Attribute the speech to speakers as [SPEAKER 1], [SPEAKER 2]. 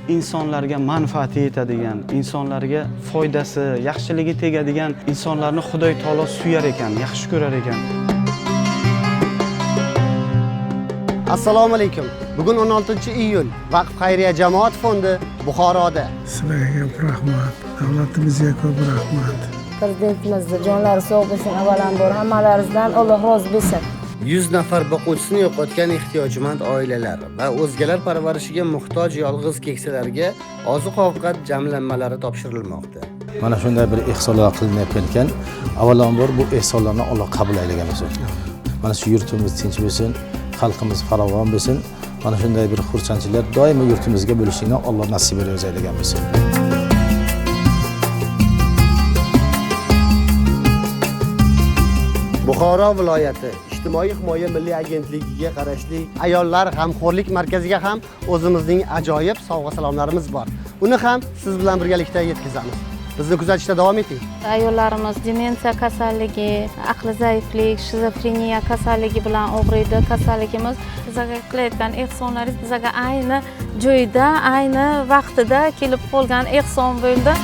[SPEAKER 1] insonlarga manfaati yetadigan, insonlarga foydasi, yaxshiligi tegadigan insonlarni Xudoy taolo suyar ekan, yaxshi ko'rar ekan.
[SPEAKER 2] Assalomu alaykum. Bugun 16-iyul. Vaqf xayriya jamoat fondi Buxoroda.
[SPEAKER 3] Sizlarga ko'p rahmat. Davlatimizga ko'p rahmat.
[SPEAKER 4] Prezidentimizni jonlari sog' bo'lsin, avvalambor hammalaringizdan Alloh rozi bo'lsin.
[SPEAKER 2] 100 nafar boquvchisini yo'qotgan ehtiyojmand oilalar va o'zgalar parvarishiga muhtoj yolg'iz keksalarga oziq-ovqat jamlanmalari topshirilmoqda.
[SPEAKER 5] Mana shunday bir ehsonlar qilinib kelgan. Avvalambor bu ehsonlarni Alloh qabul aylagan bo'lsin. Mana shu yurtimiz tinch bo'lsin, xalqimiz farovon bo'lsin. Mana shunday bir xursandchilik doimo yurtimizga bo'lishini Alloh nasib aylagan bo'lsin.
[SPEAKER 2] Buxoro viloyati Ijtimoiy himoya milliy agentligiga qarashli ayollar g'amxo'rlik markaziga ham o'zimizning ajoyib sovg'a-salomlarimiz bor. Uni ham siz bilan birgalikda yetkazamiz. Bizni kuzatishda davom eting.
[SPEAKER 6] Ayollarimiz demensiya kasalligi, aqli zaiflik, shizofreniya kasalligi bilan og'riydi. Kasalligimiz bizga qilayotgan ehsonlaringiz bizga ayni joyda, ayni vaqtida kelib qolgan ehson bo'ldi.